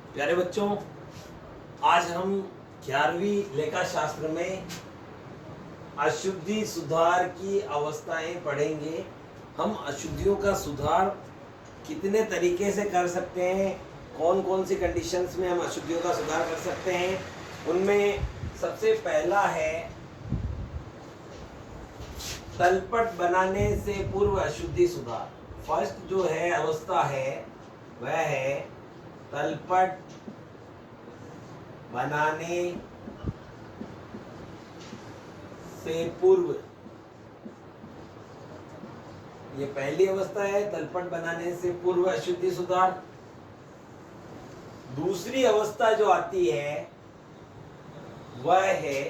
प्यारे बच्चों, आज हम 11वीं लेखा शास्त्र में अशुद्धि सुधार की अवस्थाएं पढ़ेंगे। हम अशुद्धियों का सुधार कितने तरीके से कर सकते हैं, कौन कौन सी कंडीशंस में हम अशुद्धियों का सुधार कर सकते हैं। उनमें सबसे पहला है तलपट बनाने से पूर्व अशुद्धि सुधार। फर्स्ट जो है अवस्था है वह है तलपट बनाने से पूर्व। ये पहली अवस्था है, तलपट बनाने से पूर्व अशुद्धि सुधार। दूसरी अवस्था जो आती है वह है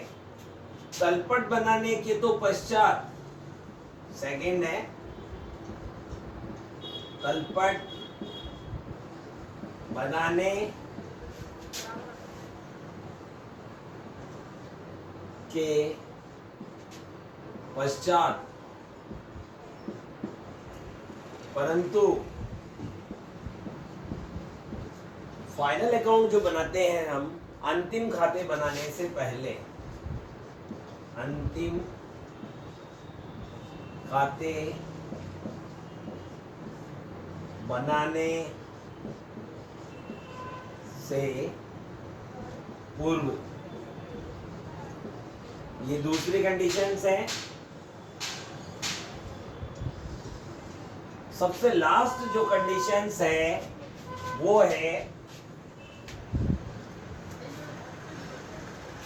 तलपट बनाने के तो पश्चात। सेकंड है तलपट बनाने के पश्चात, परंतु फाइनल अकाउंट जो बनाते हैं हम अंतिम खाते बनाने से पहले, अंतिम खाते बनाने से पूर्व। ये दूसरी कंडीशंस है। सबसे लास्ट जो कंडीशंस है वो है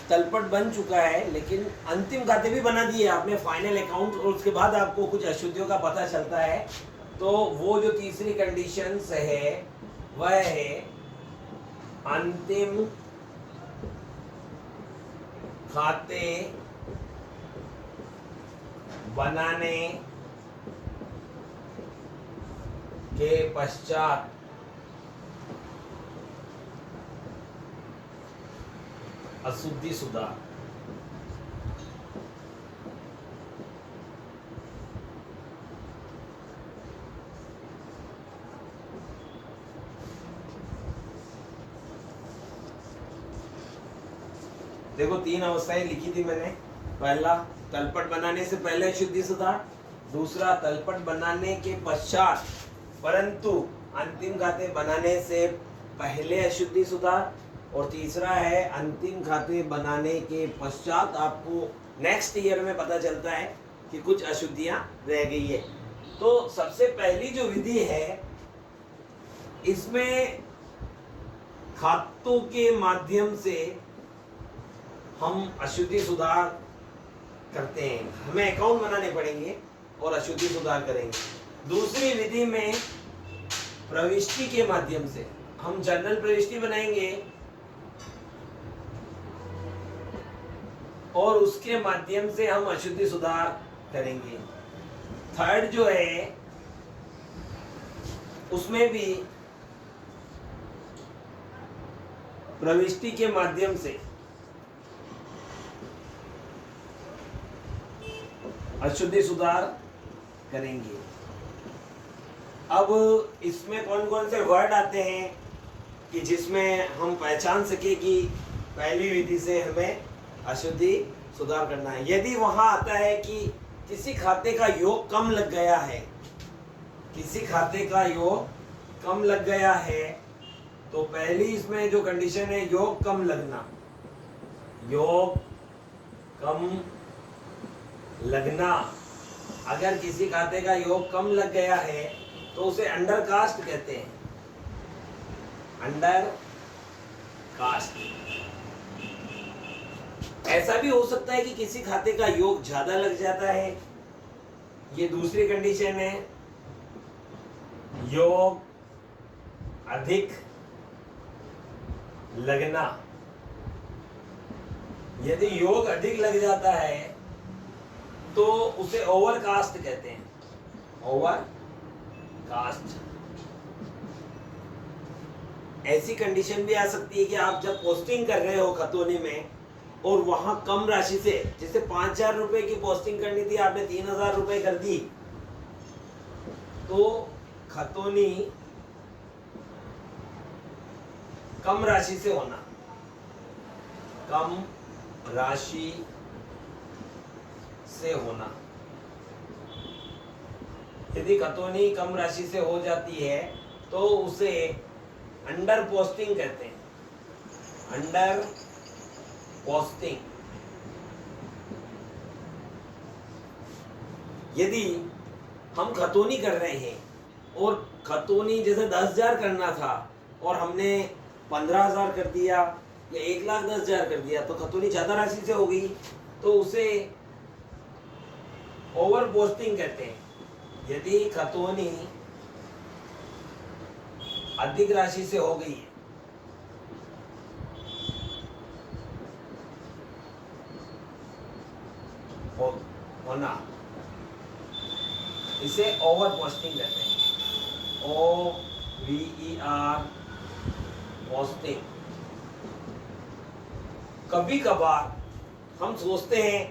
तलपट बन चुका है लेकिन अंतिम खाते भी बना दिए आपने, फाइनल अकाउंट, और उसके बाद आपको कुछ अशुद्धियों का पता चलता है। तो वो जो तीसरी कंडीशंस है वह है अंतिम खाते बनाने के पश्चात अशुद्धि सुधार। देखो, तीन अवस्थाएं लिखी थी मैंने। पहला तलपट बनाने से पहले अशुद्धि सुधार, दूसरा तलपट बनाने के पश्चात परंतु अंतिम खाते बनाने से पहले अशुद्धि सुधार, और तीसरा है अंतिम खाते बनाने के पश्चात आपको नेक्स्ट ईयर में पता चलता है कि कुछ अशुद्धियां रह गई है। तो सबसे पहली जो विधि है इसमें खातों के माध्यम से हम अशुद्धि सुधार करते हैं। हमें अकाउंट बनाने पड़ेंगे और अशुद्धि सुधार करेंगे। दूसरी विधि में प्रविष्टि के माध्यम से हम जनरल प्रविष्टि बनाएंगे और उसके माध्यम से हम अशुद्धि सुधार करेंगे। थर्ड जो है उसमें भी प्रविष्टि के माध्यम से अशुद्धि सुधार करेंगे। अब इसमें कौन कौन से वर्ड आते हैं कि जिसमें हम पहचान सके कि पहली विधि से हमें अशुद्धि सुधार करना है। यदि वहां आता है कि किसी खाते का योग कम लग गया है, किसी खाते का योग कम लग गया है, तो पहली इसमें जो कंडीशन है योग कम लगना। योग कम लगना, अगर किसी खाते का योग कम लग गया है तो उसे अंडर कास्ट कहते हैं। Under cast. ऐसा भी हो सकता है कि किसी खाते का योग ज्यादा लग जाता है, ये दूसरी कंडीशन है। योग अधिक लगना, यदि योग अधिक लग जाता है तो उसे ओवरकास्ट कहते हैं। ओवरकास्ट। ऐसी कंडीशन भी आ सकती है कि आप जब पोस्टिंग कर रहे हो खतौनी में और वहां कम राशि से, जैसे 5,000 रुपए की पोस्टिंग करनी थी, आपने 3,000 रुपए कर दी, तो खतौनी कम राशि से होना, कम राशि से होना। यदि खतौनी कम राशि से हो जाती है तो उसे अंडर पोस्टिंग कहते हैं, अंडर पोस्टिंग। यदि हम खतौनी कर रहे हैं और खतौनी जैसे 10,000 करना था और हमने 15,000 कर दिया या 1,10,000 कर दिया तो खतौनी ज्यादा राशि से हो गई, तो उसे ओवर पोस्टिंग कहते हैं। यदि खतौनी अधिक राशि से हो गई है होना, इसे ओवर पोस्टिंग कहते हैं, OVER पोस्टिंग। कभी कभार हम सोचते हैं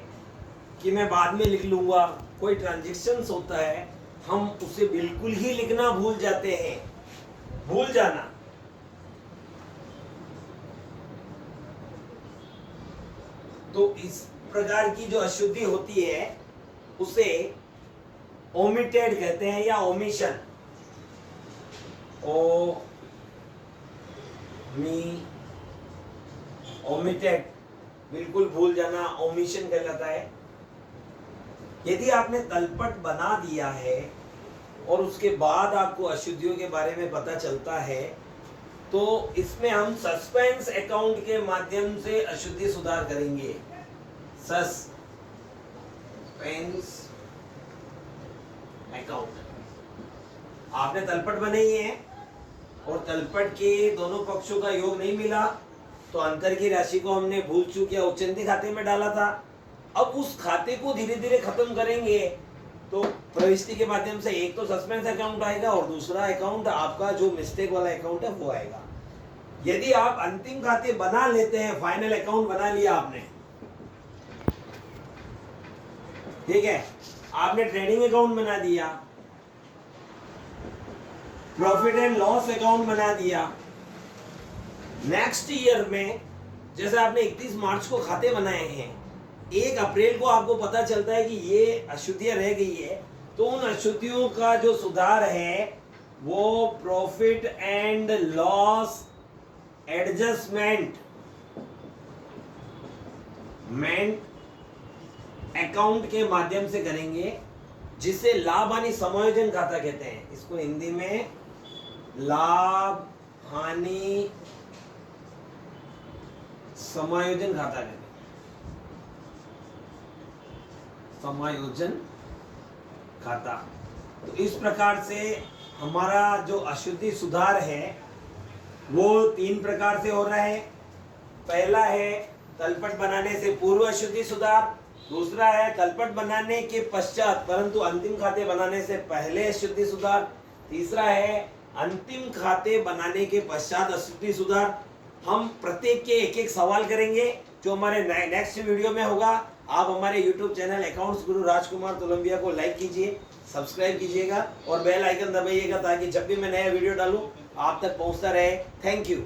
कि मैं बाद में लिख लूंगा, कोई ट्रांजैक्शंस होता है हम उसे बिल्कुल ही लिखना भूल जाते हैं। भूल जाना तो इस प्रकार की जो अशुद्धि होती है उसे ओमिटेड कहते हैं या ओमिशन, ओमिटेड, बिल्कुल भूल जाना ओमिशन कहलाता है। यदि आपने तलपट बना दिया है और उसके बाद आपको अशुद्धियों के बारे में पता चलता है तो इसमें हम सस्पेंस अकाउंट के माध्यम से अशुद्धि सुधार करेंगे। सस्पेंस अकाउंट, आपने तलपट बनाई है और तलपट के दोनों पक्षों का योग नहीं मिला तो अंतर की राशि को हमने भूल चूक या उच्चंती खाते में डाला था। अब उस खाते को धीरे धीरे खत्म करेंगे तो प्रविष्टि के माध्यम से एक तो सस्पेंस अकाउंट आएगा और दूसरा अकाउंट आपका जो मिस्टेक वाला अकाउंट है वो आएगा। यदि आप अंतिम खाते बना लेते हैं, फाइनल अकाउंट बना लिया आपने, ठीक है, आपने ट्रेडिंग अकाउंट बना दिया, प्रॉफिट एंड लॉस अकाउंट बना दिया, नेक्स्ट ईयर में जैसे आपने 31 मार्च को खाते बनाए हैं, 1 अप्रैल को आपको पता चलता है कि ये अशुद्धियां रह गई है, तो उन अशुद्धियों का जो सुधार है वो profit and loss adjustment account के माध्यम से करेंगे, जिसे लाभ हानि समायोजन खाता कहते हैं। इसको हिंदी में लाभ हानि समायोजन खाता कहते हैं, समायोजन खाता। तो इस प्रकार से हमारा जो अशुद्धि सुधार है वो 3 प्रकार से हो रहा है। पहला है तलपट बनाने से पूर्व अशुद्धि सुधार, दूसरा है तलपट बनाने के पश्चात परंतु अंतिम खाते बनाने से पहले अशुद्धि सुधार, तीसरा है अंतिम खाते बनाने के पश्चात अशुद्धि सुधार। हम प्रत्येक के एक एक सवाल करेंगे जो हमारे नेक्स्ट वीडियो में होगा। आप हमारे YouTube चैनल अकाउंट्स गुरु राजकुमार तोलंबिया को लाइक कीजिए, सब्सक्राइब कीजिएगा और बेल आइकन दबाइएगा ताकि जब भी मैं नया वीडियो डालूं आप तक पहुंचता रहे। Thank you.